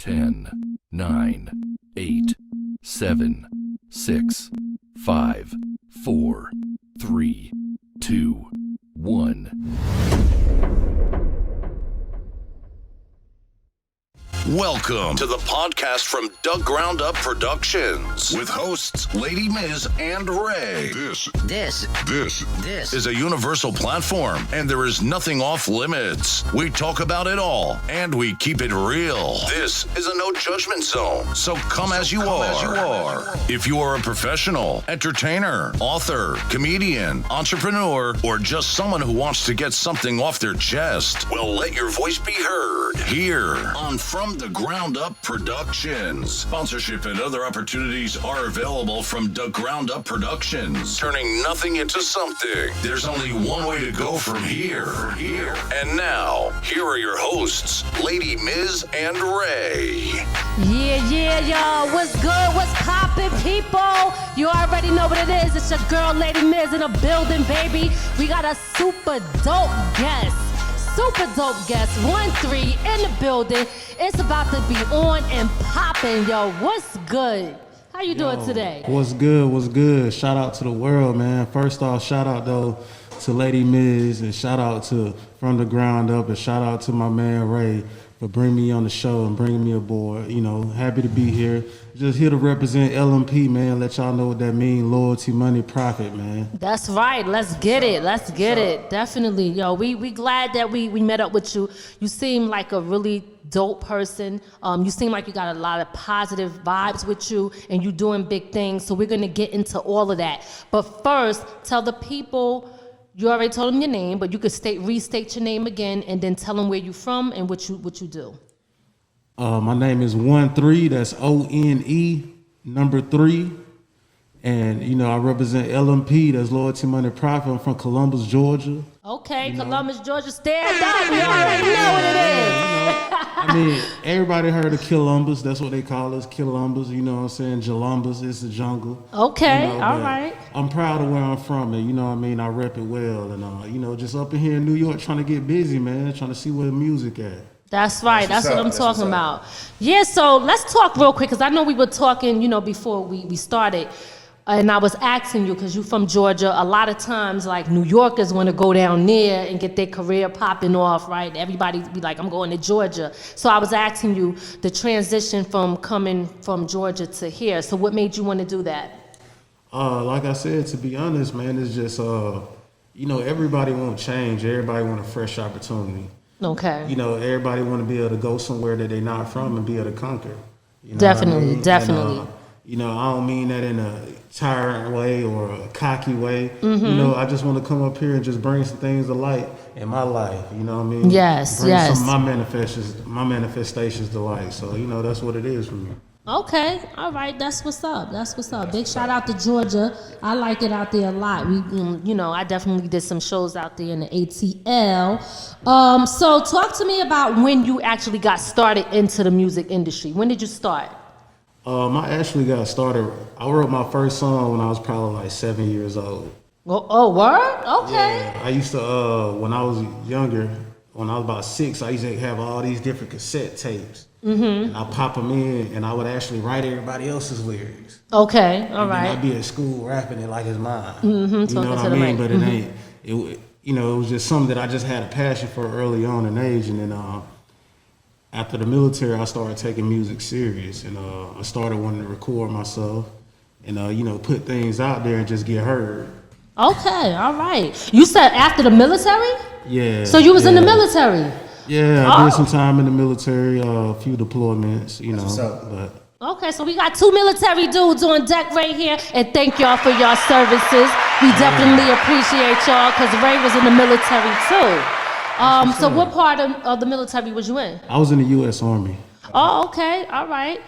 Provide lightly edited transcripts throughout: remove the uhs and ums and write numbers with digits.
10, 9, 8, 7, 6, 5, 4, 3, 2, 1. Welcome to the podcast from Doug Ground Up Productions with hosts Lady Miz and Ray. This is a universal platform, and there is nothing off limits. We talk about it all, and we keep it real. This is a no judgment zone, so come as you are. If you are a professional, entertainer, author, comedian, entrepreneur, or just someone who wants to get something off their chest, well, let your voice be heard here on From the Ground Up Productions. Sponsorship and other opportunities are available from the Ground Up Productions. Turning nothing into something. There's only one way to go from here. And now, here are your hosts, Lady Miz and Ray. Yeah, y'all. What's good? What's poppin', people? You already know what it is. It's your girl, Lady Miz, in the building, baby. We got a super dope guest. One3 in the building. It's about to be on and popping, yo. What's good? How you doing today? What's good? Shout out to the world, man. First off, shout out though to Lady Miz, and shout out to From the Ground Up, and shout out to my man Ray for bringing me on the show and bringing me aboard. You know, happy to be here. Just here to represent LMP, man. Let y'all know what that means. Loyalty, money, profit, man. That's right. Let's get it. Definitely. Yo, we glad that we met up with you. You seem like a really dope person. You seem like you got a lot of positive vibes with you, and you doing big things. So we're going to get into all of that. But first, tell the people, you already told them your name, but you could restate your name again, and then tell them where you're from and what you do. My name is One3. That's ONE number 3. And, you know, I represent LMP. That's Loyalty, Money, Profit. I'm from Columbus, Georgia. Okay, Columbus, Georgia, stand up. We already know what it is. I mean, everybody heard of Columbus. That's what they call us, Columbus. You know what I'm saying? Jolumbus, it's the jungle. Okay, you know, all right. I'm proud of where I'm from, and you know what I mean? I rep it well. And, you know, just up in here in New York trying to get busy, man. Trying to see where the music at. That's right. That's what I'm talking about. Yeah, so let's talk real quick, because I know we were talking, you know, before we started. And I was asking you, because you're from Georgia, a lot of times, like, New Yorkers want to go down there and get their career popping off, right? Everybody be like, I'm going to Georgia. So I was asking you the transition from coming from Georgia to here. So what made you want to do that? Like I said, to be honest, man, it's just, you know, everybody want change. Everybody want a fresh opportunity. Okay. You know, everybody want to be able to go somewhere that they're not from and be able to conquer. You know Definitely. And, you know, I don't mean that in a tyrant way or a cocky way. Mm-hmm. You know, I just want to come up here and just bring some things to light in my life. You know what I mean? Yes, bring some of my manifestations to light. So, you know, that's what it is for me. Okay, all right, that's what's up. Big shout out to Georgia. I like it out there a lot. We, you know, I definitely did some shows out there in the ATL. So talk to me about when you actually got started into the music industry. When did you start? I actually got started. I wrote my first song when I was probably like 7 years old. Oh, word? Okay. Yeah, I used to, when I was younger, when I was about 6, I used to have all these different cassette tapes. Mm-hmm. And I pop them in, and I would actually write everybody else's lyrics. Okay, all right. I'd be at school rapping it like it's mine. Mm-hmm, you know what I mean? But it ain't. You know, it was just something that I just had a passion for early on in age, and then after the military, I started taking music serious, and I started wanting to record myself, and you know, put things out there and just get heard. Okay, all right. You said after the military? Yeah. So you was in the military? Yeah, I did some time in the military, a few deployments, you know. But okay, so we got 2 military dudes on deck right here, and thank y'all for y'all services. We definitely appreciate y'all, because Ray was in the military too. So what part of the military was you in? I was in the U.S. Army. Oh, okay, all right.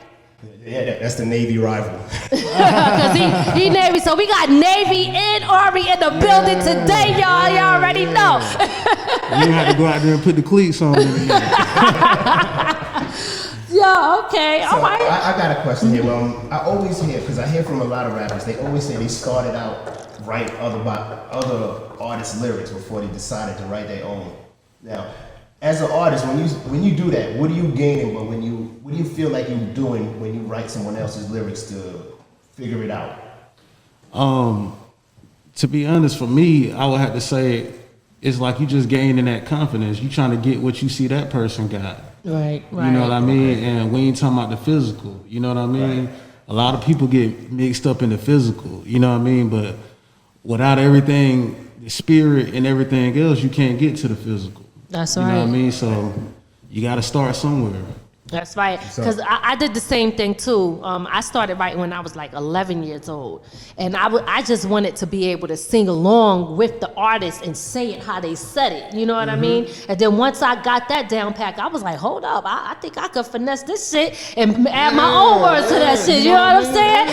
Yeah, that's the Navy rival. Because he Navy, so we got Navy and Army in the building today, y'all. Y'all already know. You didn't have to go out there and put the cleats on. Yeah, okay, all right. I got a question here. I always hear, because I hear from a lot of rappers, they always say they started out write other artists' lyrics before they decided to write their own. Now, As an artist, when you do that, what are you gaining? But what do you feel like you're doing when you write someone else's lyrics to figure it out? To be honest, for me, I would have to say it's like you just gaining that confidence. You trying to get what you see that person got. Right. You know what I mean? Okay. And we ain't talking about the physical. You know what I mean? Right. A lot of people get mixed up in the physical. You know what I mean? But without everything, the spirit and everything else, you can't get to the physical. That's right. You know what I mean? So you got to start somewhere. That's right. Because I did the same thing too. I started writing when I was like 11 years old. And I just wanted to be able to sing along with the artist and say it how they said it. You know what I mean? And then once I got that down pat, I was like, hold up, I think I could finesse this shit and add my own words to that shit. You know what I'm saying?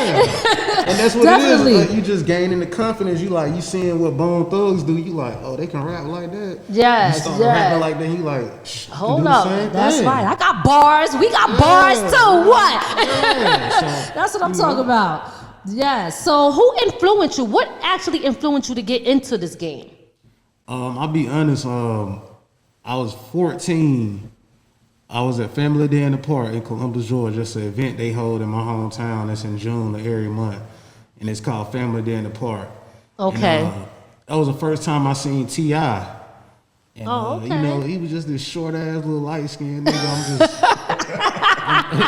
And that's what Definitely. It is. Like, you just gaining the confidence. You seeing what Bone Thugs do. You like, oh, they can rap like that. Yes, you start rapping like that. You like, hold up, that's right. I got bars. We got bars too. What? That's what I'm talking about. Yeah. So who influenced you? What actually influenced you to get into this game? I'll be honest. I was 14. I was at Family Day in the Park in Columbus, Georgia. It's an event they hold in my hometown. That's in June of every month, and it's called Family Day in the Park. Okay. And, that was the first time I seen T.I. And, okay. You know, he was just this short ass little light skinned nigga.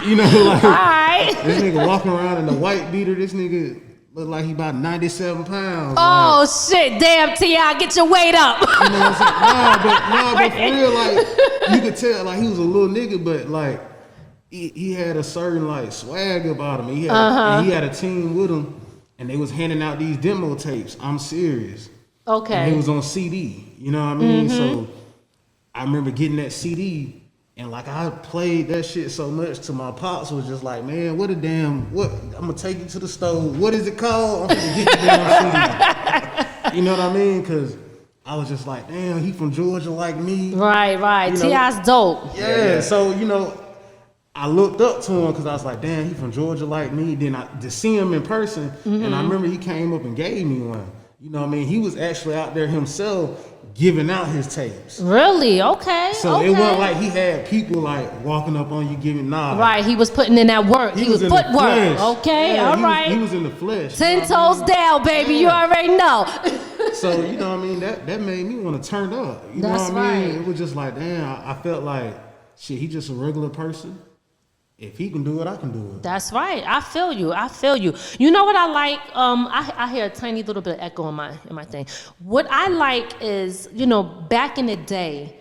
You know, like right. This nigga walking around in a white beater. This nigga look like he about 97 pounds. Oh shit! Damn, T.I., get your weight up. You know what I'm saying? But for real, like you could tell, like he was a little nigga, but like he had a certain like swag about him. He had and he had a team with him, and they was handing out these demo tapes. I'm serious. Okay. And he was on CD. You know what I mean? So I remember getting that CD. And like I played that shit so much to my pops was just like, man, what I'm gonna take you to the stove. What is it called? I'm gonna get the damn CD. You know what I mean? Cause I was just like, damn, he from Georgia like me. Right. You know? T.I.'s dope. Yeah. So, you know, I looked up to him because I was like, damn, he from Georgia like me. Then to see him in person, and I remember he came up and gave me one. You know what I mean? He was actually out there himself giving out his tapes. Really? Okay. So it wasn't like he had people like walking up on you giving Right, he was putting in that work. He was footwork. Okay, yeah, all right. He was in the flesh. 10 toes down, baby. You already know. So, you know what I mean? That made me want to turn up. You That's know what I mean? right. It was just like, damn, I felt like, shit, he just a regular person. If he can do it, I can do it. That's right. I feel you. You know what I like? I hear a tiny little bit of echo in my thing. What I like is, you know, back in the day,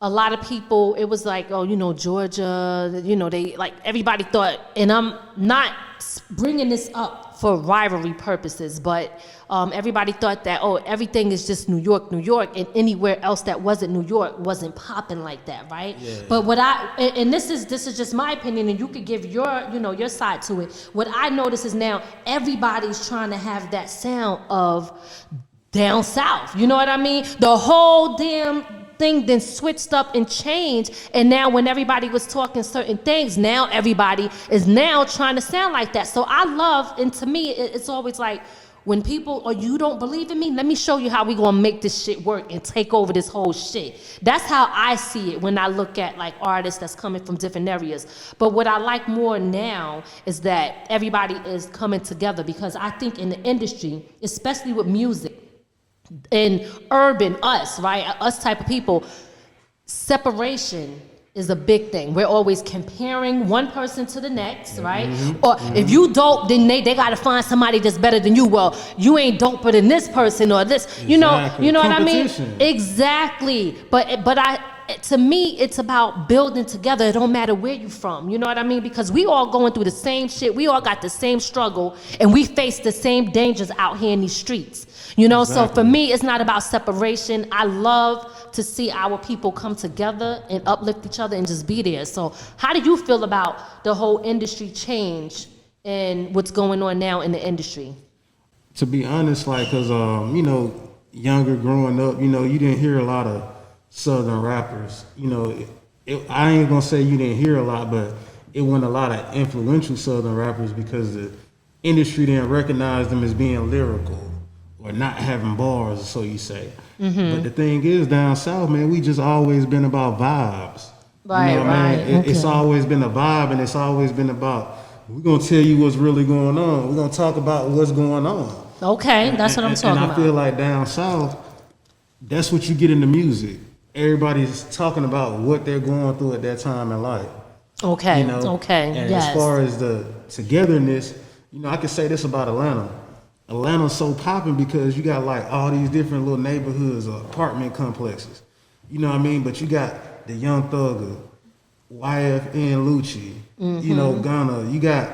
a lot of people, it was like, oh, you know, Georgia, you know, they like everybody thought, and I'm not bringing this up for rivalry purposes, but everybody thought that, oh, everything is just New York, and anywhere else that wasn't New York wasn't popping like that, right? Yeah. But and this is just my opinion, and you could give your side to it. What I notice is now everybody's trying to have that sound of down south. You know what I mean? The whole damn thing then switched up and changed, and now when everybody was talking certain things, now everybody is now trying to sound like that. So I love, and to me, it's always like, when people, or you don't believe in me, let me show you how we gonna make this shit work and take over this whole shit. That's how I see it when I look at like artists that's coming from different areas. But what I like more now is that everybody is coming together, because I think in the industry, especially with music and urban, us type of people, separation is a big thing. We're always comparing one person to the next, right? Or if you dope, then they gotta find somebody that's better than you. Well, you ain't doper than this person or this. Exactly. You know what I mean? Exactly. But to me, it's about building together. It don't matter where you're from. You know what I mean? Because we all going through the same shit. We all got the same struggle, and we face the same dangers out here in these streets. You know, exactly. So for me, it's not about separation. I love to see our people come together and uplift each other and just be there. So how do you feel about the whole industry change and what's going on now in the industry? To be honest, like, cause you know, younger growing up, you know, you didn't hear a lot of Southern rappers. You know, I ain't gonna say you didn't hear a lot, but it wasn't a lot of influential Southern rappers because the industry didn't recognize them as being lyrical or not having bars, so you say. But the thing is, down south, man, we just always been about vibes. Right, you know what I mean? It's always been a vibe, and it's always been about, we're going to tell you what's really going on. We're going to talk about what's going on. Okay, that's what I'm talking about. And I feel like down south, that's what you get in the music. Everybody's talking about what they're going through at that time in life. Okay, you know? okay, And yes. as far as the togetherness, you know, I can say this about Atlanta. Atlanta's so popping because you got like all these different little neighborhoods or apartment complexes. You know what I mean? But you got the Young Thugger, YFN Lucci, you know, Gunna, you got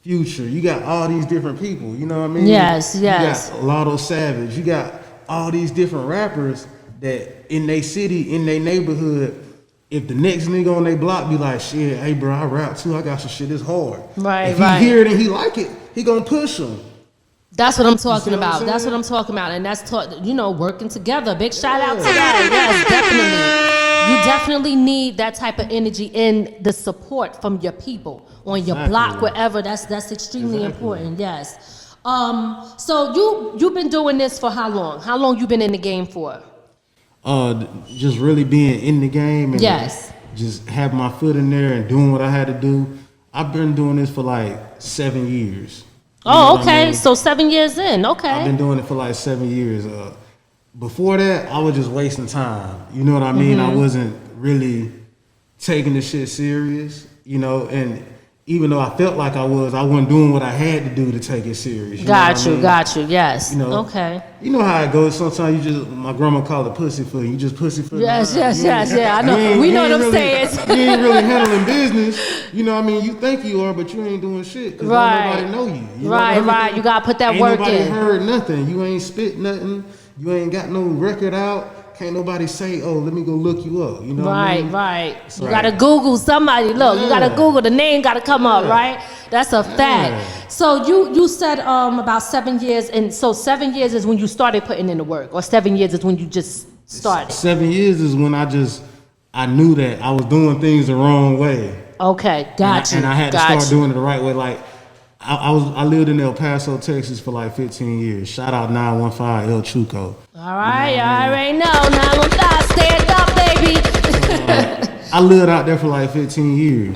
Future, you got all these different people, you know what I mean? Yes. You got Lotto Savage, you got all these different rappers that in their city, in their neighborhood, if the next nigga on their block be like, shit, hey bro, I rap too, I got some shit, it's hard. Right, if he hear it and he like it, he gonna push him. That's what I'm talking about. What That's what I'm talking about. And that's, working together. Big shout out to that. Yes, definitely. You definitely need that type of energy and the support from your people on your block, wherever. That's extremely important. Yes. So you've been doing this for how long? How long you been in the game for? Just really being in the game and just have my foot in there and doing what I had to do. I've been doing this for like 7 years. Oh, okay. I mean? So 7 years in. Okay. I've been doing it for like 7 years. Before that, I was just wasting time. You know what I mean? I wasn't really taking the shit serious, you know, and even though I felt like I wasn't doing what I had to do to take it serious. Got you, yes. You know, okay. You know how it goes. Sometimes my grandma called it pussyfoot. You just pussyfoot. Yes. I know. We know them sayings. You ain't really handling business. You know what I mean? You think you are, but you ain't doing shit because nobody know you. Right. You got to put that work in. Ain't nobody heard nothing. You ain't spit nothing. You ain't got no record out. Can't nobody say, oh, let me go look you up. You know what I mean? Right. You got to Google somebody. Look, you got to Google. The name got to come up, right? That's a fact. So you said about 7 years. And so 7 years is when you started putting in the work, or 7 years is when you just started? 7 years is when I knew that I was doing things the wrong way. Okay, gotcha. And I had to start doing it the right way. Like, I lived in El Paso, Texas for like 15 years. Shout out 915 El Chuco. All right, I already know. 915, stand up, baby. I lived out there for like 15 years.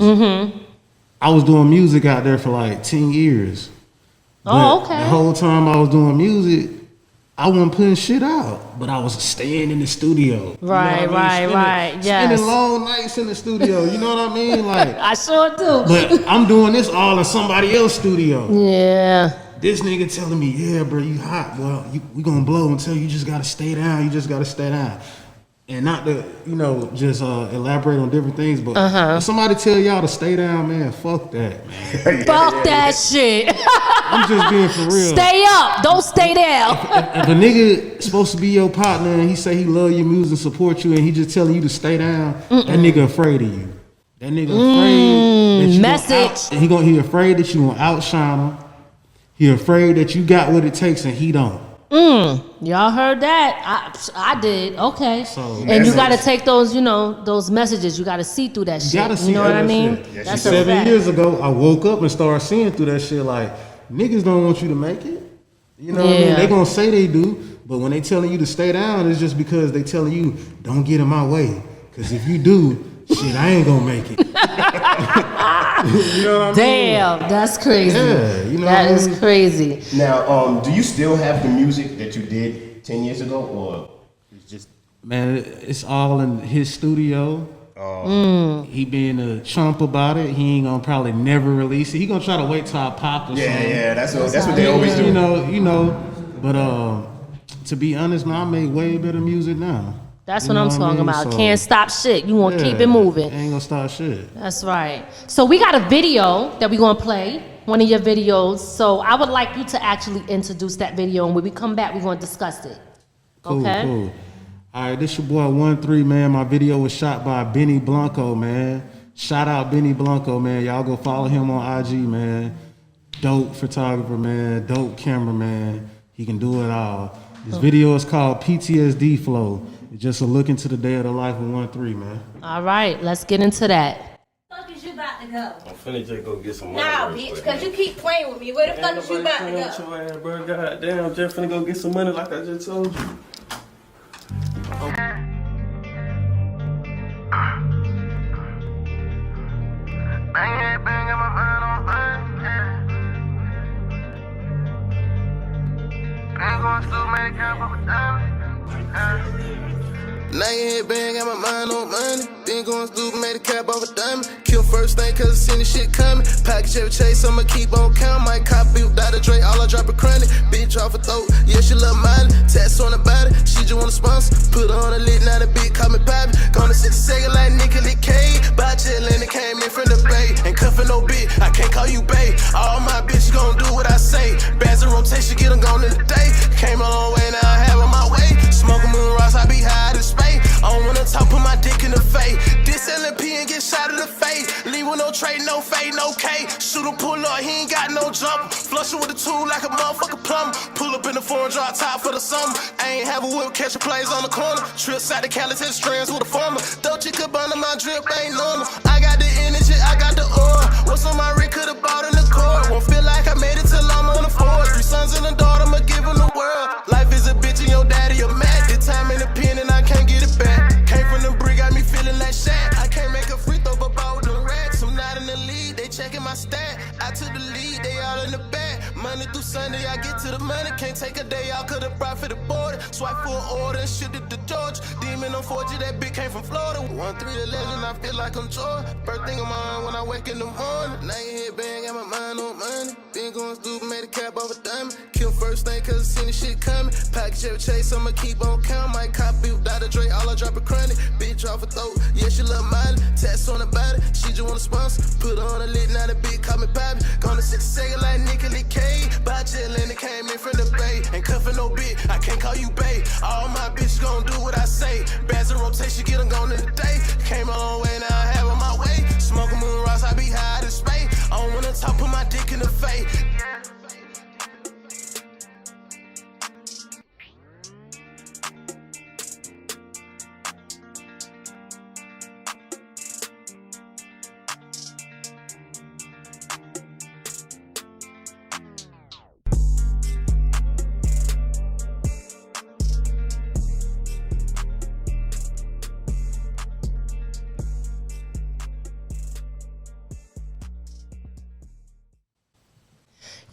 I was doing music out there for like 10 years. But the whole time I was doing music, I wasn't putting shit out, but I was staying in the studio. Right. Yes. Spending long nights in the studio. You know what I mean? Like I sure do. But I'm doing this all in somebody else's studio. Yeah. This nigga telling me, yeah, bro, you hot. Well, we gonna blow until you just gotta stay down. You just gotta stay down. And not to, just elaborate on different things, but if somebody tell y'all to stay down, man, fuck that, man. Fuck that shit. I'm just being for real. Stay up, don't stay down. If a nigga supposed to be your partner and he say he love your music and support you and he just telling you to stay down, that nigga afraid of you. That nigga afraid that you message. He afraid that you gonna outshine him. He afraid that you got what it takes and he don't. Y'all heard that? I did. Okay. So, and you got to take those, those messages. You got to see through that shit. You know what I mean? Shit. That's 7 years ago, I woke up and started seeing through that shit. Like, niggas don't want you to make it. You know what I mean? They gonna say they do, but when they telling you to stay down, it's just because they telling you don't get in my way. Because if you do, shit, I ain't gonna make it. You know what I mean? Damn, that's crazy. Yeah, that is crazy. Now, do you still have the music that you did 10 years ago, or it's just? Man, it's all in his studio. He being a chump about it. He ain't gonna probably never release it. He gonna try to wait till I pop or something. Yeah, that's what they always do. You know. But to be honest, man, I make way better music now. That's what I'm talking about. So, can't stop shit. You want to keep it moving. Ain't gonna stop shit. That's right. So we got a video that we're gonna play. One of your videos. So I would like you to actually introduce that video, and when we come back, we're gonna discuss it. Cool. Okay. Cool. All right, this your boy One3, man. My video was shot by Benny Blanco, man. Shout out Benny Blanco, man. Y'all go follow him on IG, man. Dope photographer, man. Dope cameraman. He can do it all. This video is called PTSD Flow. It's just a look into the day of the life of One3, man. All right, let's get into that. What the fuck is you about to go? I'm finna just go get some money. Nah, real bitch, quick, because man. you keep playing with me. Where the fuck is you about to Ain't nobody go? playing with your ass, bro. Goddamn, I'm just finna go get some money like I just told you. Now your head bang, got my mind on money. Been going stupid, made a cap off a diamond. Kill first thing, cause I seen the shit coming. Package every chase, I'ma keep on count. Might copy with Dr. Dre, all I drop a chronic. Bitch off her throat, yeah, she love mine. Tats on her body, she just wanna sponsor. Put her on a lit, now the bitch call me poppin'. Gonna 60 second like Nicolas Cage. By chillin', it came in from the bay. Ain't cuffin' no bitch, I can't call you bae. All my bitches gon' do what I say. Bands in rotation, get them gone in the day. Came a long way, now I have on my way. Smoking moon rocks, I be high to space. I don't wanna talk, put my dick in the face. This LMP and get shot in the face. Leave with no trade, no fade, no K. Shoot him, pull up, he ain't got no jump. Flush him with a tool like a motherfucker plumber. Pull up in the foreign, drop top for the summer. I ain't have a whip, catch a plays on the corner. Trips out the Cali, test strands with a farmer. Dolce Gabbana, my drip ain't normal. I got the energy, I got the oil. What's on my rig, could've bought in the court. Won't feel like I made it till I'm on the floor. 3 sons and a daughter, I'ma give them the world. Life is a bitch and your daddy a mad. The time in the pen and I can't get it back. Came from the brick, got me feeling like Shaq. I can't make a free throw, but ball with the racks. I'm not in the lead, they checking my stat. I took the lead, they all in the back. Monday through Sunday, I get to the money. Can't take a day out, could've brought for the border. Swipe for an order and shit it to Georgia. Demon on 4G, that bitch came from Florida. 1-3 the legend, I feel like I'm Jordan. First thing on my mind when I wake in the morning. Now your head bang, got my mind on money. Been going stupid, made a cap off a diamond. Kill first thing, cause I seen the shit coming. Package every chase, I'ma keep on count. Might copy with Dr. Dre, all I drop a chronic. Bitch off her throat, yeah, she love mine. Tats on her body, she just wanna sponsor. Put her on a lit, now the bitch call me poppin'. Gonna 60 second like Nicolas Cage. By chillin', it came in from the bay. Ain't cuffin' no bitch, I can't call you bae. All my bitches gon' do what I say. Bands in rotation, get them gone in the day. Came a long way, now I have on my way. Smoking moon rocks, I be high to space. I don't wanna talk, put my dick in the face.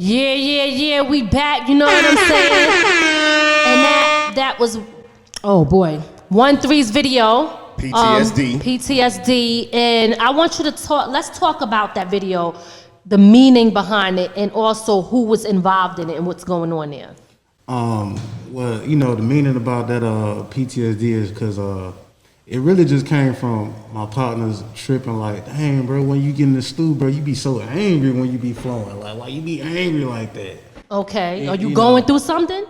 Yeah, we back, you know what I'm saying? And that was, oh boy, 1-3's video. PTSD. PTSD, and I want you to let's talk about that video, the meaning behind it, and also who was involved in it and what's going on there. Well, you know, the meaning about that PTSD is because it really just came from my partners tripping like, dang, bro, when you get in the stew, bro, you be so angry when you be flowing. Like, why you be angry like that? Okay, are you going through something?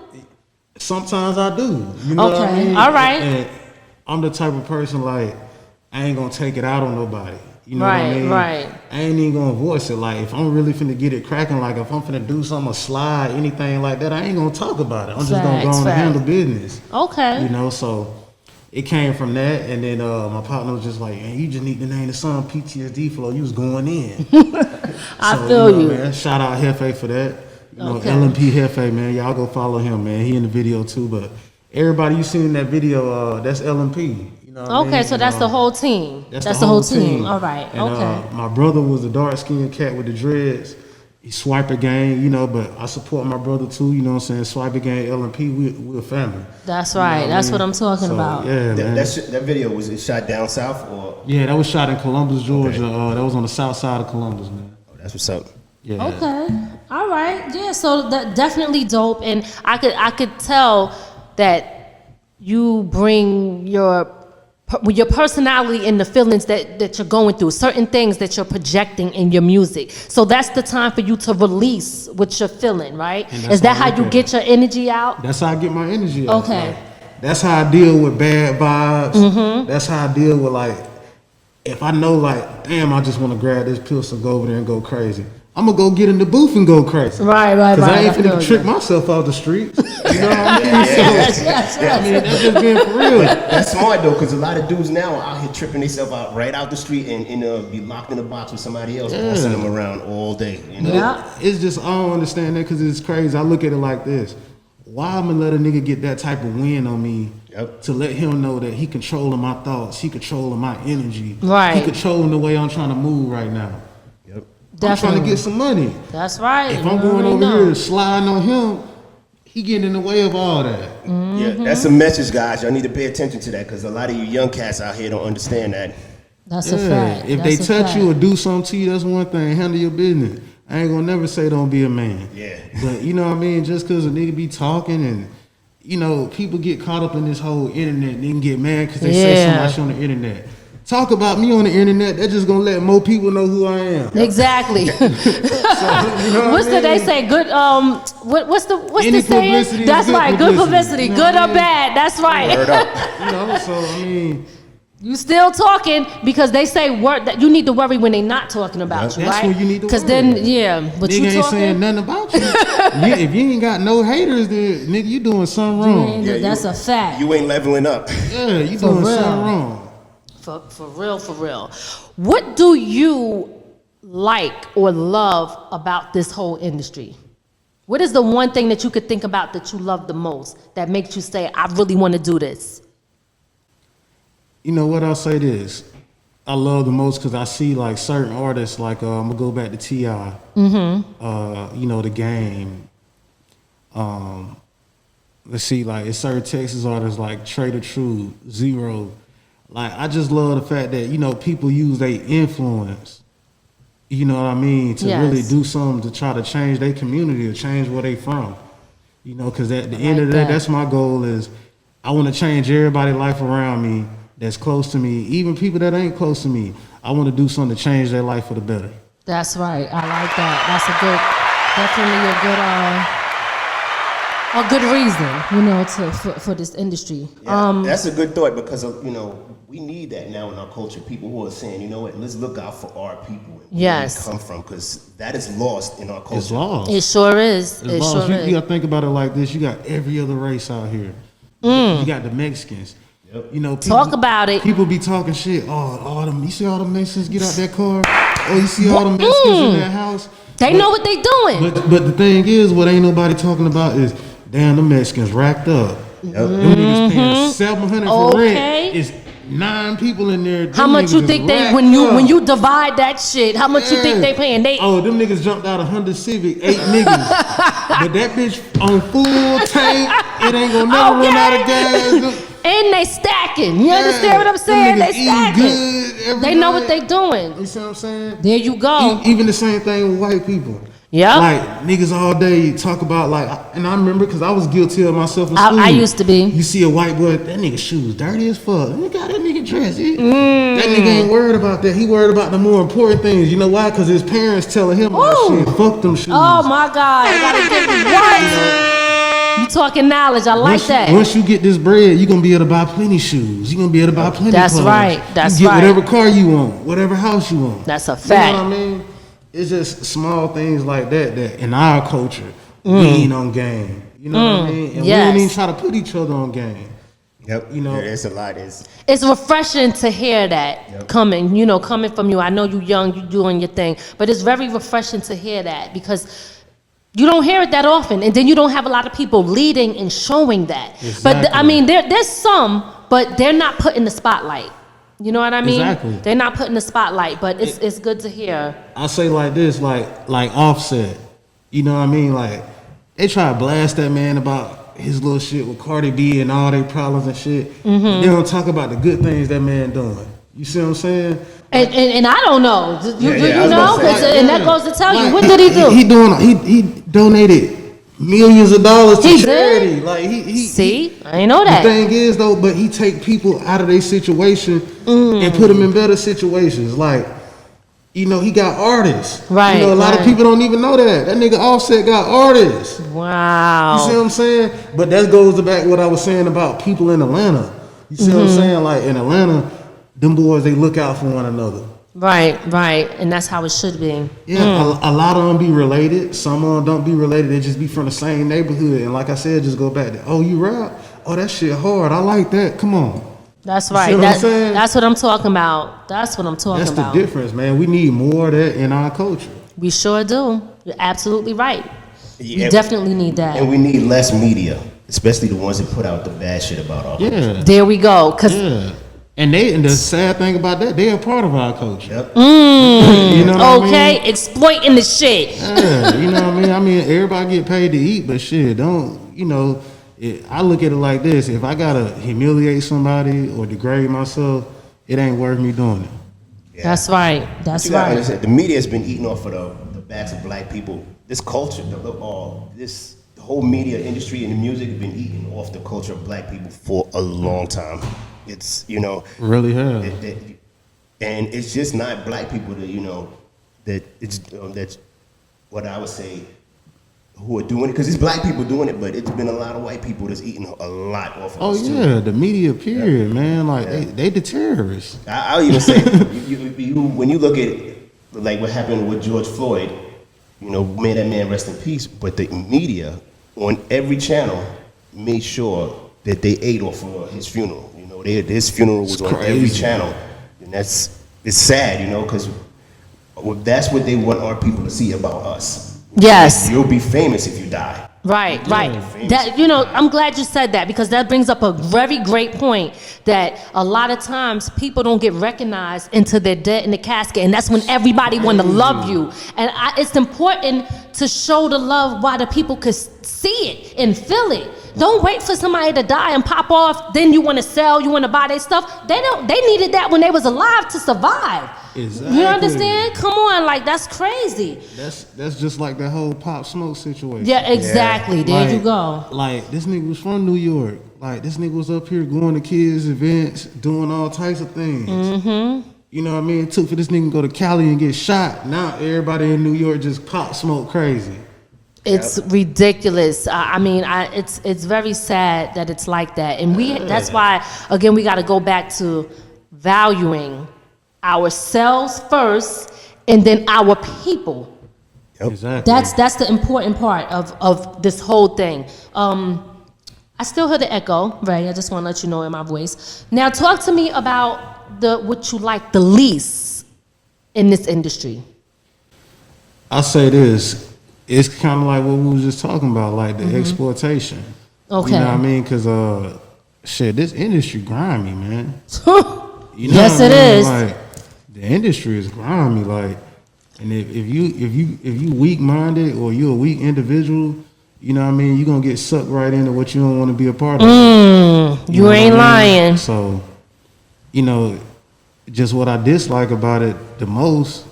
Sometimes I do. You know what I mean? All right. And I'm the type of person, like, I ain't gonna take it out on nobody. You know what I mean? Right. I ain't even gonna voice it. Like, if I'm really finna get it cracking, like, if I'm finna do something, a slide, anything like that, I ain't gonna talk about it. I'm just gonna go on and handle business. Okay. You know, so it came from that, and then my partner was just like, "Man, you just need to name the song PTSD Flow." You was going in. I feel you. Man, shout out Hefe for that. You know, Okay. LMP Hefe, man. Y'all go follow him, man. He in the video too. But everybody you seen in that video, that's LMP. You know what I mean? Okay, so that's the whole team. That's the whole team. All right. And, okay. my brother was the dark skinned cat with the dreads. He Swiper gang, you know, but I support my brother too, you know what I'm saying? Swiper gang, LMP, we're a family. That's right. That's what I'm talking about. Yeah, man. That video, was it shot down south or? Yeah, that was shot in Columbus, Georgia. That was on the south side of Columbus, man. Oh, that's what's up. Yeah. Okay. All right. Yeah. So that definitely dope, and I could tell that you bring your personality and the feelings that you're going through, certain things that you're projecting in your music. So that's the time for you to release what you're feeling, right? Is that how you get your energy out? That's how I get my energy out. Okay. Like, that's how I deal with bad vibes. Mm-hmm. That's how I deal with, like, if I know, like, damn, I just want to grab this pistol, go over there and go crazy. I'm gonna go get in the booth and go crazy. Right. Because I ain't finna trick myself out the streets. You know what I mean? I mean, that's just being for real. That's smart though, because a lot of dudes now are out here tripping themselves out right out the street and be locked in a box with somebody else, bossing them around all day. You know? Yeah. It's just, I don't understand that because it's crazy. I look at it like this. Why I'm gonna let a nigga get that type of win on me to let him know that he controlling my thoughts, he controlling my energy, he controlling the way I'm trying to move right now. I'm trying to get some money. That's right. If I'm going over here sliding on him, he getting in the way of all that. Mm-hmm. Yeah, that's a message, guys. Y'all need to pay attention to that because a lot of you young cats out here don't understand that. That's a fact. If they touch you or do something to you, that's one thing. Handle your business. I ain't gonna never say don't be a man. Yeah. But you know what I mean? Just because a nigga be talking and, you know, people get caught up in this whole internet and they can get mad because they say so much on the internet. Talk about me on the internet, that's just gonna let more people know who I am. Exactly. So, you know what's the they say? Good. What's the saying? That's right. Good publicity, you know good or bad. That's right. You know, so I mean, you still talking because they say that you need to worry when they not talking about you, that's right? when you need to worry. Because then, but nigga you ain't talking, saying nothing about you. If you ain't got no haters, then nigga, you doing something wrong. That's a fact. You ain't leveling up. Yeah, you doing something wrong. For real. What do you like or love about this whole industry? What is the one thing that you could think about that you love the most that makes you say, I really want to do this? You know what, I'll say this. I love the most because I see like certain artists, like I'm gonna go back to T.I. You know, The Game. Let's see, like it's certain Texas artists like Trader True, Zero. Like, I just love the fact that, you know, people use their influence, you know what I mean, to really do something to try to change their community or change where they from. You know, because at the end of the day, that's my goal is I want to change everybody's life around me that's close to me, even people that ain't close to me. I want to do something to change their life for the better. That's right. I like that. That's definitely a good reason, you know, for this industry. Yeah, that's a good thought because, you know, we need that now in our culture. People who are saying, you know what, let's look out for our people and where they come from because that is lost in our culture. It's lost. It sure is. It's lost. You got to think about it like this. You got every other race out here. You got the Mexicans. You know, people, talk about it. People be talking shit. You see all the Mexicans get out that car? Oh, you see all the Mexicans in that house? They know what they doing. But the thing is, what ain't nobody talking about is, damn, the Mexicans racked up. Them niggas paying $700 for rent. It's 9 people in there. How much you think when you divide that shit? How much you think they paying? Them niggas jumped out of Honda Civic, 8 niggas. But that bitch on full tank, it ain't gonna never run out of gas. And they stacking. You understand what I'm saying? They stacking. They know what they doing. You see what I'm saying? There you go. Even the same thing with white people. Yeah. Like, niggas all day talk about, like, and I remember because I was guilty of myself in school. I used to be. You see a white boy, that nigga shoes dirty as fuck. Look how that nigga dressed. That nigga ain't worried about that. He worried about the more important things. You know why? Because his parents telling him, shit, fuck them shoes. Oh, my God. I gotta get what? You talking knowledge. I like that. Once you get this bread, you're going to be able to buy plenty shoes. You're going to be able to buy plenty clothes. That's right. That's you right. Get whatever car you want, whatever house you want. That's a fact. You know what I mean? It's just small things like that in our culture, we ain't on game. You know what I mean? And we don't even try to put each other on game. Yep. You know, it's a lot. It's refreshing to hear that coming from you. I know you young, you doing your thing, but it's very refreshing to hear that because you don't hear it that often, and then you don't have a lot of people leading and showing that. Exactly. But I mean, there's some, but they're not put in the spotlight. You know what I mean? Exactly. They're not put in the spotlight, but it's good to hear. I say like this, like Offset. You know what I mean? Like they try to blast that man about his little shit with Cardi B and all their problems and shit. They don't talk about the good things that man doing. You see what I'm saying? And I don't know. You know? And that goes to tell you, what did he do? He donated millions of dollars to charity. Like I ain't know that. The thing is though, but he take people out of their situation and put them in better situations. Like, you know, he got artists. Right. You know, a lot of people don't even know that. That nigga Offset got artists. Wow. You see what I'm saying? But that goes back what I was saying about people in Atlanta. You see what I'm saying? Like in Atlanta, them boys, they look out for one another. Right, and that's how it should be. Yeah, a lot of them be related. Some of them don't be related. They just be from the same neighborhood. And like I said, just go back to, oh, you rap? Oh, that shit hard. I like that. Come on. That's right. That's what I'm talking about. That's the difference, man. We need more of that in our culture. We sure do. You're absolutely right. Yeah, we definitely need that. And we need less media, especially the ones that put out the bad shit about our culture. There we go. And the sad thing about that, they're a part of our culture. Yep. You know what I mean? Exploiting the shit. Yeah, you know what I mean? I mean, everybody get paid to eat, but shit, don't, you know, I look at it like this. If I got to humiliate somebody or degrade myself, it ain't worth me doing it. Yeah. That's right. That's right. The media has been eating off of the backs of black people. This culture, the whole media industry and the music have been eating off the culture of black people for a long time. It's, you know, really have, and it's just not black people that, you know, that's what I would say who are doing it, because it's black people doing it, but it's been a lot of white people that's eating a lot off of us too. The media period, man, like they the terrorists. I'll even say when you look at it, like what happened with George Floyd, you know, may that man rest in peace, but the media on every channel made sure that they ate off of his funeral. His funeral was on every channel, and it's sad, you know, because that's what they want our people to see about us. Yes, you'll be famous if you die. Right. That, you know, I'm glad you said that, because that brings up a very great point, that a lot of times people don't get recognized until they're dead in the casket, and that's when everybody want to love you. And it's important to show the love while the people could see it and feel it. Don't wait for somebody to die and pop off, then you want to sell, you want to buy their stuff. They needed that when they was alive to survive. Exactly. You understand? Come on, like, that's crazy. That's just like that whole Pop Smoke situation. Yeah, exactly. Yeah. There you go. Like, this nigga was from New York. Like, this nigga was up here going to kids' events, doing all types of things. Mm-hmm. You know what I mean? It took for this nigga to go to Cali and get shot. Now everybody in New York just Pop Smoke crazy. It's ridiculous. It's very sad that it's like that, and that's why, again, we got to go back to valuing ourselves first, and then our people. Yep. Exactly. That's the important part of this whole thing. I still hear the echo, Ray. I just want to let you know in my voice. Now, talk to me about what you like the least in this industry. I'll say this. It's kind of like what we was just talking about, like the exploitation. Okay. You know what I mean? Because, this industry grimy, man. You know yes, it is. Like, the industry is grimy, like, and if you weak-minded or you're a weak individual, you know what I mean, you're going to get sucked right into what you don't want to be a part of. You ain't lying. So, you know, just what I dislike about it the most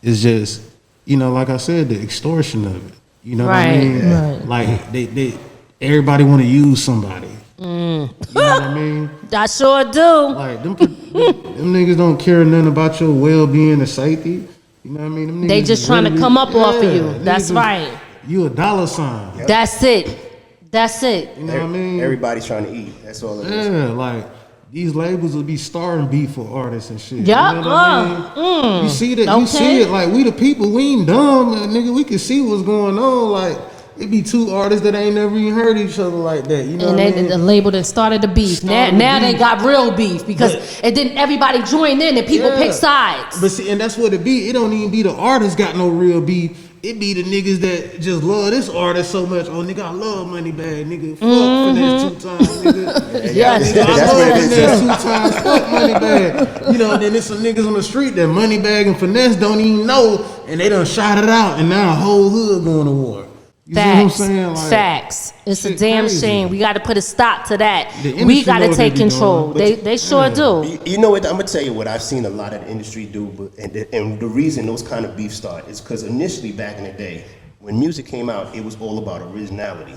is just, you know, like I said, the extortion of it. You know what I mean? Right. Like they everybody want to use somebody. You know what I mean? I sure do. Like them niggas don't care nothing about your well-being or safety. You know what I mean? Them they just trying to come up off of you. That's right. You a dollar sign. Yep. That's it. You know what I mean? Everybody's trying to eat. That's all it is. Yeah, like these labels will be starting beef for artists and shit. Yeah. You know what I mean? You see that? You see it? Like, we the people, we ain't dumb, nigga. We can see what's going on. Like, it be two artists that ain't never even heard each other like that. You know and what I mean? The label that started the beef. Now they got real beef because and then everybody joined in and people pick sides. But see, and that's what it be. It don't even be the artists got no real beef. It be the niggas that just love this artist so much. Oh, nigga, I love Moneybag. Nigga, fuck Finesse 2 times, nigga. Yes. Nigga, I love Finesse 2 times. Fuck Moneybag. You know, then there's some niggas on the street that Moneybag and Finesse don't even know, and they done shot it out, and now a whole hood going to war. You see what I'm saying? Like, facts. It's a damn crazy. shame. We got to put a stop to that. We got to take control. They sure do. You know what? I'm gonna tell you what I've seen a lot of the industry do, and the reason those kind of beef start is because initially back in the day, when music came out, it was all about originality,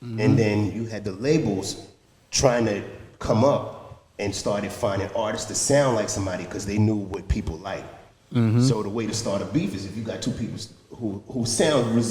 and then you had the labels trying to come up and started finding artists to sound like somebody because they knew what people like. So the way to start a beef is if you got two people who sound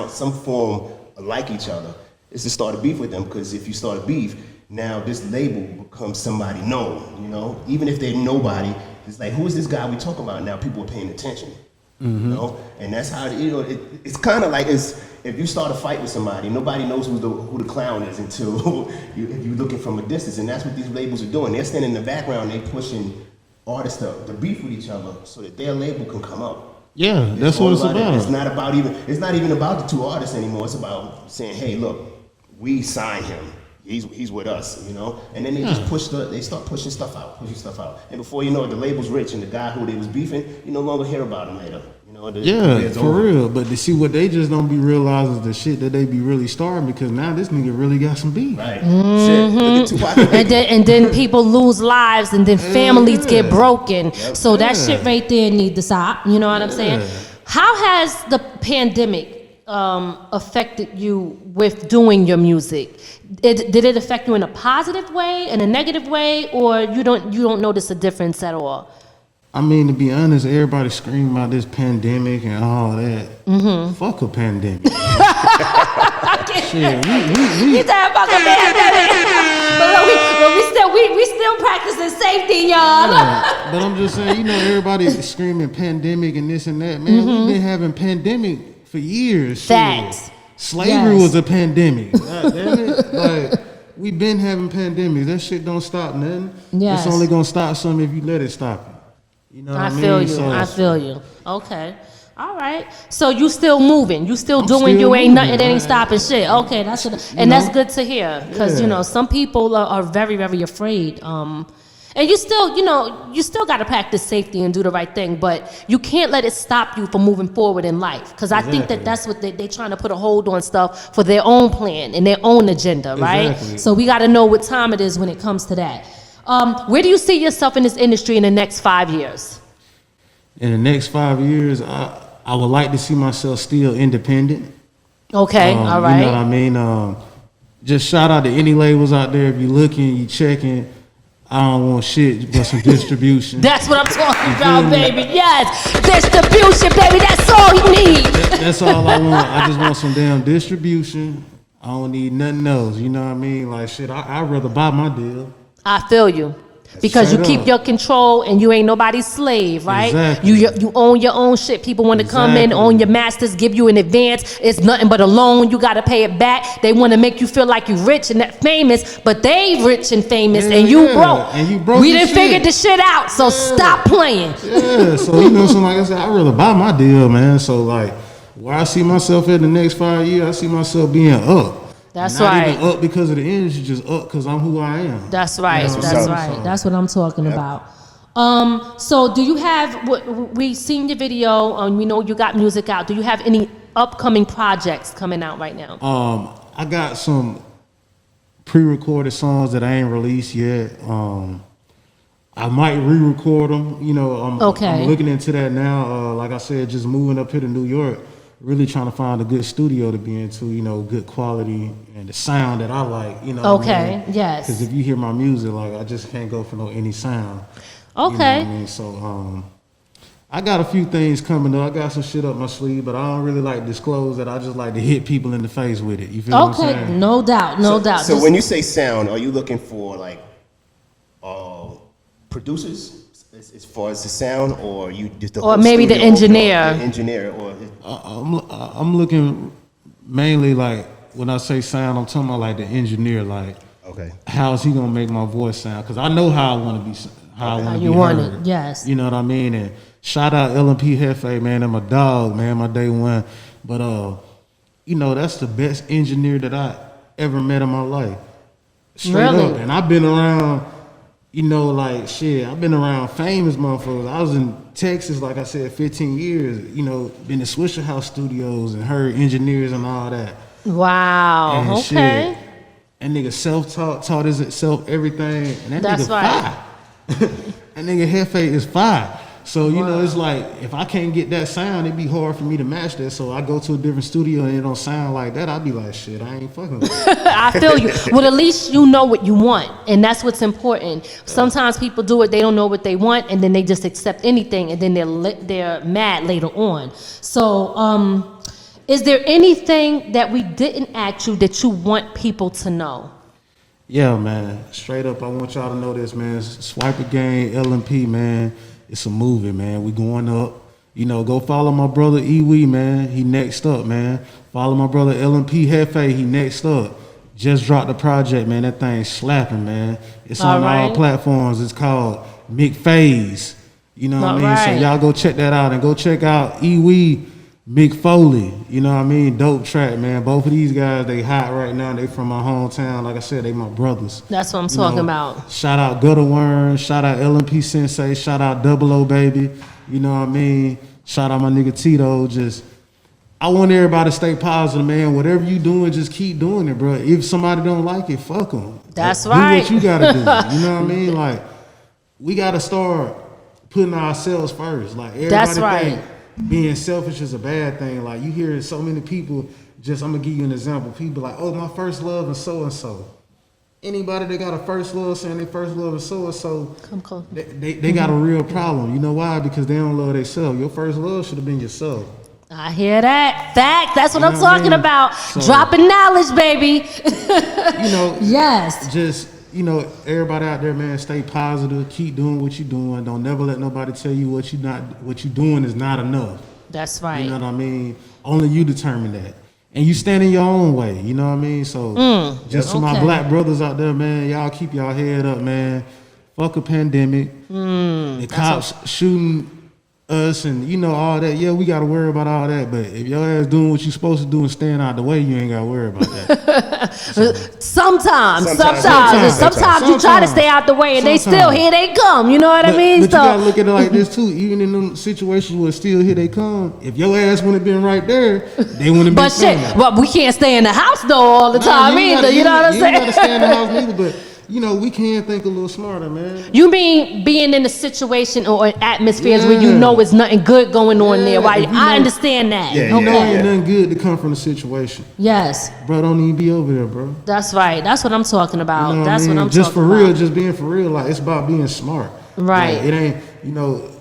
some form like each other, is to start a beef with them, because if you start a beef, now this label becomes somebody known, you know? Even if they're nobody, It's like, who is this guy we talking about? Now people are paying attention. You know, and that's how it's kind of like if you start a fight with somebody, nobody knows who the clown is until if you're looking from a distance, and that's what these labels are doing. They're standing in the background, they pushing artists to beef with each other so that their label can come up. Yeah, that's what it's about. It's not even about the two artists anymore. It's about saying, hey, look, we signed him. He's with us, you know, and then they just they start pushing stuff out, and before you know it, the label's rich, and the guy who they was beefing, you no longer hear about him later, you know. For real. But to see what they just don't be realizing is the shit that they be really starting, because now this nigga really got some beef. Right. Shit. and then people lose lives, and then families get broken. So that shit right there need to stop. You know what I'm saying? How has the pandemic affected you with doing your music? Did it affect you in a positive way, in a negative way, or you don't notice a difference at all? I mean, to be honest, everybody screaming about this pandemic and all that. Fuck a pandemic. Shit, You talking about the pandemic? But we still practicing safety, y'all. Yeah, but I'm just saying, you know, everybody screaming pandemic and this and that. Man, we've been having pandemic for years. Facts. Slavery was a pandemic. God damn it. Like, we've been having pandemics. That shit don't stop nothing. Yes. It's only gonna stop something if you let it stop it. You know what I mean? I feel you. Okay. All right. So you still moving. You still doing. You ain't nothing that ain't stopping shit. Okay. That's good to hear. Because, you know, some people are very, very afraid. And you still got to practice safety and do the right thing, but you can't let it stop you from moving forward in life. Because I think that's what they're trying to put a hold on stuff for their own plan and their own agenda, right? Exactly. So we got to know what time it is when it comes to that. Where do you see yourself in this industry in the next 5 years? In the next 5 years, I would like to see myself still independent. Okay, all right. You know what I mean? Just shout out to any labels out there. If you're looking, you checking. I don't want shit but some distribution. That's what I'm talking about, baby. Yes, distribution, baby. That's all you need. That's all I want. I just want some damn distribution. I don't need nothing else. You know what I mean? Like, shit, I'd rather buy my deal. I feel you. Because you keep your control and you ain't nobody's slave, right? Exactly. You own your own shit. People want to come in, own your masters, give you an advance. It's nothing but a loan. You got to pay it back. They want to make you feel like you're rich and famous, but they rich and famous and you broke. And you broke. We done figured the shit out, so stop playing. Yeah, so you know, so like I said, I'd rather buy my deal, man. So like, where I see myself in the next 5 years, I see myself being up. That's Not right. even up because of the industry, just up because I'm who I am. That's right. You know That's right. That's what I'm talking about. So do you have? We seen your video. We know you got music out. Do you have any upcoming projects coming out right now? I got some pre-recorded songs that I ain't released yet. I might re-record them. You know, I'm looking into that now. Like I said, just moving up here to New York. Really trying to find a good studio to be into, you know, good quality and the sound that I like, you know. Okay, yes. Because if you hear my music, like, I just can't go for any sound. Okay. You know what I mean? So, I got a few things coming up. I got some shit up my sleeve, but I don't really like disclose that. I just like to hit people in the face with it. You feel what I'm saying? Okay, no doubt. So when you say sound, are you looking for, like, producers? As far as the sound, or you just the or maybe the engineer, or I'm looking mainly like when I say sound, I'm talking about like the engineer, like how is he gonna make my voice sound? Because I know how I want to be, how I want to be heard. Yes, you know what I mean. And shout out LMP Hefe, man, and my dog, man, my day one. But you know, that's the best engineer that I ever met in my life. Straight up, and I've been around. You know, like, shit, I've been around famous motherfuckers. I was in Texas, like I said, 15 years, you know, been in Swisher House Studios and heard engineers and all that. Wow, and okay. Shit. And nigga self-taught himself everything. And that nigga fire. That nigga Hefe is fire. So, you know, it's like, if I can't get that sound, it'd be hard for me to match that. So I go to a different studio and it don't sound like that. I'd be like, shit, I ain't fucking with it. I feel you. Well, at least you know what you want. And that's what's important. Sometimes people do it, they don't know what they want, and then they just accept anything, and then they're mad later on. So, is there anything that we didn't ask you that you want people to know? Yeah, man. Straight up, I want y'all to know this, man. Swiper Gang, LMP, man. it's a movie, man. We going up. You know, go follow my brother Iwi, man. He next up, man. Follow my brother LMP Hefe. He next up. Just dropped the project, man. That thing slapping, man. It's on all platforms. It's called McFaze. You know what I mean? So y'all go check that out and go check out Iwi McFoley. You know what I mean? Dope track, man. Both of these guys, they hot right now. They from my hometown. Like I said, they my brothers. That's what I'm talking about. Shout out Gutter Worm. Shout out LMP Sensei. Shout out Double O Baby. You know what I mean? Shout out my nigga Tito. I want everybody to stay positive, man. Whatever you doing, just keep doing it, bro. If somebody don't like it, fuck them. That's right. Do what you gotta do. You know what I mean? Like, we gotta start putting ourselves first. Like, everybody think being selfish is a bad thing. Like, you hear so many people, I'm gonna give you an example. People like, oh, my first love is so-and-so. Anybody that got a first love saying their first love is so-and-so, they got a real problem. You know why? Because they don't love themselves. Your first love should have been yourself. I hear that. Fact. That's what I'm talking about. So, dropping knowledge, baby. You know. Yes. Just, you know, everybody out there, man, stay positive. Keep doing what you're doing. Don't never let nobody tell you what you're doing is not enough. That's right. You know what I mean? Only you determine that. And you stand in your own way, you know what I mean? So to my black brothers out there, man, y'all keep y'all head up, man. Fuck a pandemic. The cops shooting us and, you know, all that. Yeah, we got to worry about all that. But if your ass doing what you supposed to do and staying out the way, you ain't got to worry about that. Sometimes you try to stay out the way and they still, here they come. You know what I mean? But you got to look at it like this, too. Even in them situations where still here they come, if your ass wouldn't have been right there, they wouldn't have been But shit, well, we can't stay in the house, though, all the time either. You know what I'm saying? You got to stay in the house neither, but... You know, we can think a little smarter, man. You mean being in a situation or atmospheres where you know it's nothing good going on there, right? I understand that. You know ain't nothing good to come from the situation. Yes. Bro, don't even be over there, bro. That's right. That's what I'm talking about. You know That's what I'm just talking for real, about. just being for real. Like, it's about being smart. Right. Like, it ain't, you know,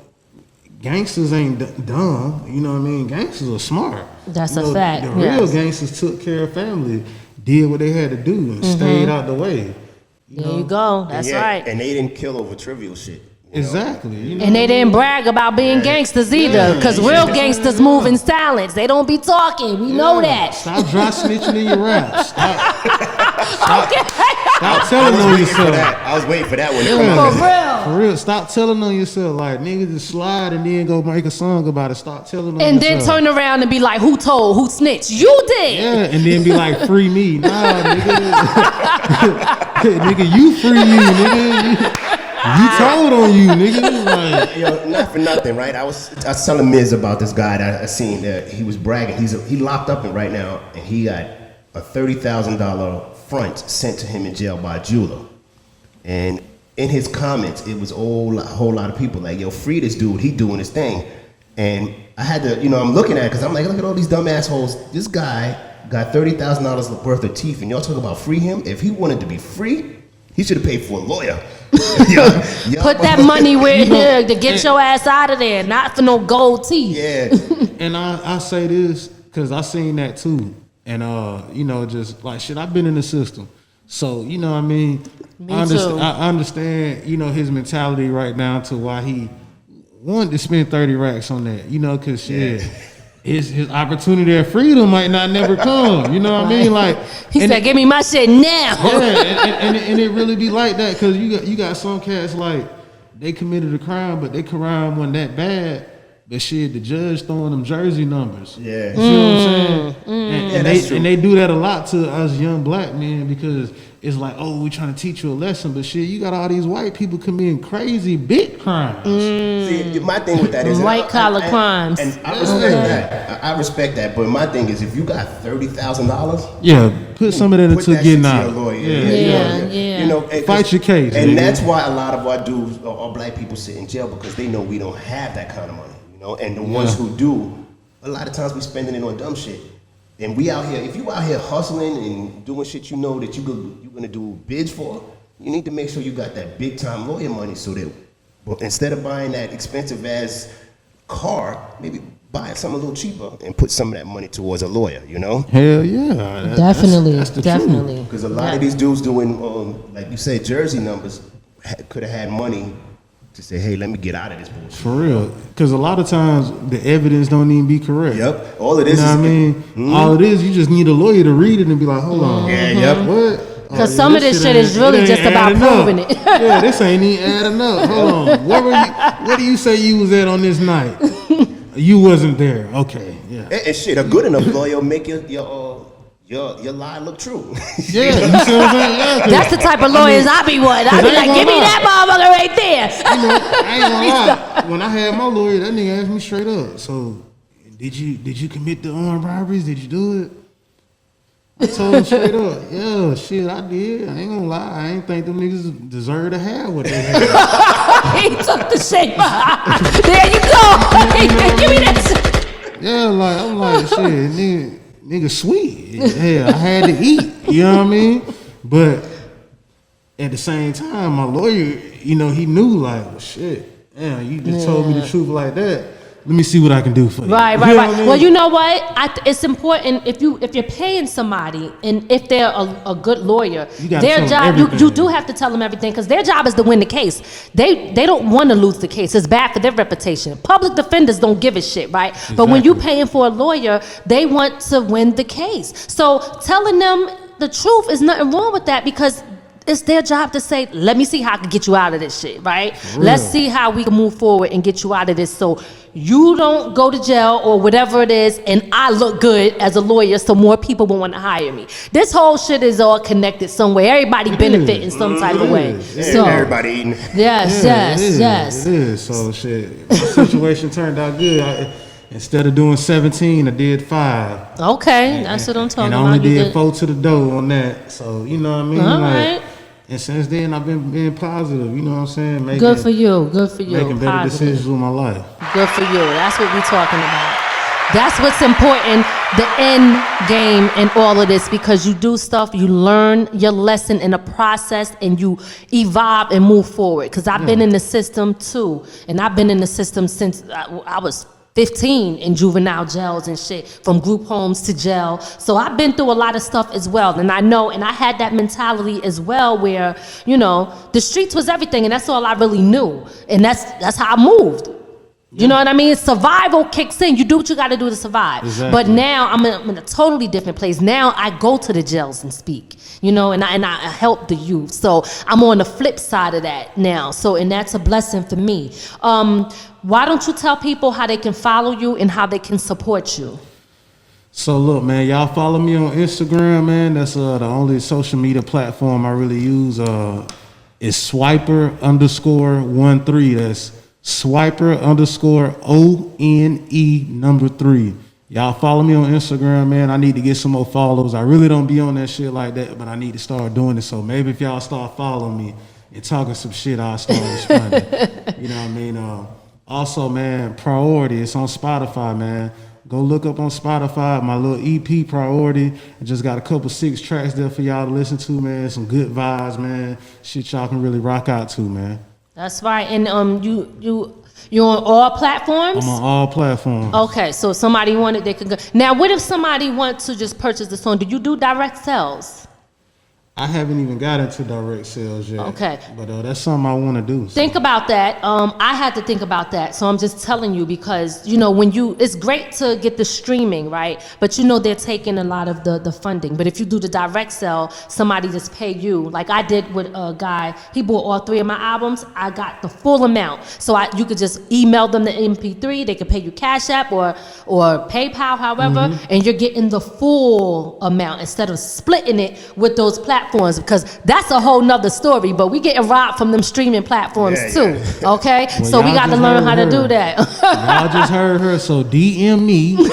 gangsters ain't dumb. You know what I mean? Gangsters are smart. That's a fact. The real gangsters took care of family, did what they had to do, and stayed out the way. You go. That's right. And they didn't kill over trivial shit. Exactly. You know and they didn't brag about being gangsters either, because real gangsters move in silence. They don't be talking. We know that. Stop dry snitching in your raps. Stop telling on yourself. I was waiting for that one to come out. For real. For real. Stop telling on yourself. Like, niggas just slide and then go make a song about it. Stop telling on and yourself. And then turn around and be like, who told? Who snitched? You did. Yeah, and then be like, free me. Nah, nigga. Nigga, you free you, nigga. You told on you, nigga. Like, yo, not for nothing, right? I was telling Miz about this guy that I seen that he was bragging. He locked up right now, and he got a $30,000 front sent to him in jail by a jeweler. And in his comments, it was a whole lot of people like, yo, free this dude. He doing his thing. And I had to, you know, I'm looking at it because I'm like, look at all these dumb assholes. This guy got $30,000 worth of teeth, and y'all talk about free him. If he wanted to be free, he should have paid for a lawyer. Put that money where to get your ass out of there, not for no gold teeth. Yeah. And I say this because I seen that too, and you know, just like shit, I've been in the system, so you know what I mean. I understand, you know, his mentality right now to why he wanted to spend 30 racks on that, you know, because shit. His opportunity of freedom might not never come. You know what I mean? Like he said, "Give me my shit now." Yeah, and it really be like that because you got some cats like they committed a crime, but their crime wasn't that bad. But shit, the judge throwing them jersey numbers. Yeah, you see what I'm saying? And they do that a lot to us young black men because it's like, oh, we trying to teach you a lesson, but shit, you got all these white people committing crazy big crimes. See, my thing with that is white collar crimes, and I respect that. I respect that, but my thing is, if you got $30,000, yeah, put some of that into getting out. Yeah. You know, fight your case, and that's why a lot of our dudes or black people sit in jail because they know we don't have that kind of money. You know, and the ones who do, a lot of times we spending it on dumb shit. And we out here, if you out here hustling and doing shit you know that you're gonna do bids for, you need to make sure you got that big time lawyer money so that instead of buying that expensive ass car, maybe buy something a little cheaper and put some of that money towards a lawyer, you know? Hell yeah. Definitely. Because a lot of these dudes doing, like you said, jersey numbers could have had money to say, hey, let me get out of this bullshit. For real. Because a lot of times the evidence don't even be correct. Yep. All it is, you know what I mean? All it is, you just need a lawyer to read it and be like, hold on. Yeah, yep. What? Because some of this shit is really just about proving it. Yeah, this ain't even adding up. Hold on. Where do you say you was at on this night? You wasn't there. Okay, yeah. And shit, a good enough lawyer will make your lie look true. Yeah, you see what I'm saying? Yeah, that's the type of lawyers I be with. I be like, give me that motherfucker right there. You know, I ain't gonna lie. When I had my lawyer, that nigga asked me straight up. So, did you commit the armed robberies? Did you do it? I told him straight up, yeah, shit, I did. I ain't gonna lie. I ain't think them niggas deserve to have what they had. He took the shape. There you go. Give me that shit. Yeah, like, I'm like, shit, nigga sweet. Yeah, I had to eat. You know what I mean? But at the same time, my lawyer, you know, he knew like, well, shit, damn, you just told me the truth like that. Let me see what I can do for you. Right. I mean? Well, you know what? It's important if you're paying somebody and if they're a good lawyer, their job you do have to tell them everything because their job is to win the case. They don't want to lose the case. It's bad for their reputation. Public defenders don't give a shit, right? Exactly. But when you're paying for a lawyer, they want to win the case. So telling them the truth is nothing wrong with that because it's their job to say, let me see how I can get you out of this shit, right? Let's see how we can move forward and get you out of this so you don't go to jail or whatever it is and I look good as a lawyer so more people will want to hire me. This whole shit is all connected somewhere. Everybody benefit in some type of way. So, everybody eating. Yes. It is. So shit, my situation turned out good. Instead of doing 17, I did 5. Okay, that's what I'm talking about. And I only did 4 to the door on that. So, you know what I mean? All right. And since then, I've been being positive. You know what I'm saying? Good for you. Making better decisions with my life. Good for you. That's what we're talking about. That's what's important, the end game in all of this, because you do stuff, you learn your lesson in the process, and you evolve and move forward. Because I've been in the system too, and I've been in the system since I was 15 in juvenile jails and shit, from group homes to jail. So I've been through a lot of stuff as well. And I know, and I had that mentality as well where, you know, the streets was everything and that's all I really knew. And that's how I moved. You know what I mean? Survival kicks in. You do what you got to do to survive. Exactly. But now I'm in a totally different place. Now I go to the jails and speak, you know, and I help the youth. So I'm on the flip side of that now. So, and that's a blessing for me. Why don't you tell people how they can follow you and how they can support you? So look, man, y'all follow me on Instagram, man. That's the only social media platform I really use. It's Swiper_13. That's Swiper_ONE3. Y'all follow me on Instagram, man. I need to get some more followers. I really don't be on that shit like that, but I need to start doing it. So maybe if y'all start following me and talking some shit, I'll start responding. You know what I mean? Also, man, Priority. It's on Spotify, man. Go look up on Spotify, my little EP Priority. I just got a couple 6 tracks there for y'all to listen to, man. Some good vibes, man. Shit y'all can really rock out to, man. That's right. And you're on all platforms? I'm on all platforms. Okay, so if somebody wanted, they could go. Now, what if somebody wants to just purchase the song? Do you do direct sales? I haven't even got into direct sales yet. Okay. But that's something I want to do. So. Think about that. I had to think about that. So I'm just telling you because, you know, it's great to get the streaming, right? But, you know, they're taking a lot of the funding. But if you do the direct sell, somebody just pay you. Like I did with a guy. He bought all 3 of my albums. I got the full amount. So you could just email them the MP3. They could pay you Cash App or PayPal, however. And you're getting the full amount instead of splitting it with those platforms. Because that's a whole nother story, but we getting robbed from them streaming platforms too. Okay, well, so we got to learn how to do that. Y'all just heard her, so DM me on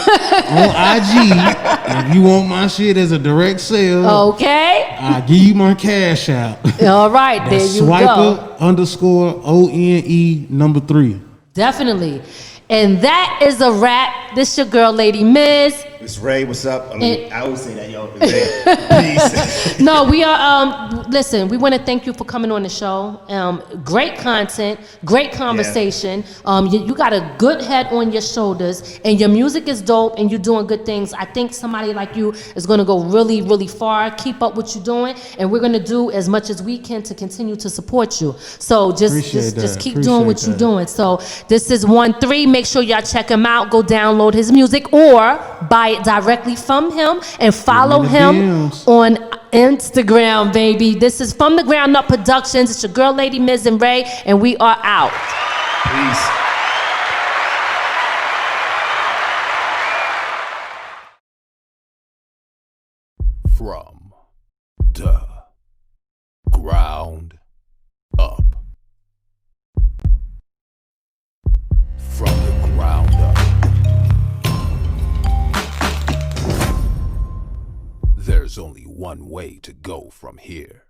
IG if you want my shit as a direct sale. Okay, I'll give you my Cash App. All right, there you go. Swiper_ONE3. Definitely. And that is a wrap. This your girl, Lady Miz. It's Ray, what's up? I mean, I always say that, yo. Ray, peace. No, we are, listen, we want to thank you for coming on the show. Great content, great conversation. Yeah. You got a good head on your shoulders, and your music is dope, and you're doing good things. I think somebody like you is going to go really, really far. Keep up what you're doing, and we're going to do as much as we can to continue to support you. So just keep doing what you're doing. So this is One3. Make sure y'all check him out. Go download his music or buy it directly from him and follow him on Instagram, baby. This is From the Ground Up Productions. It's your girl, Lady Miz and Ray, and we are out. Peace. From the ground up. From the ground up. There's only one way to go from here.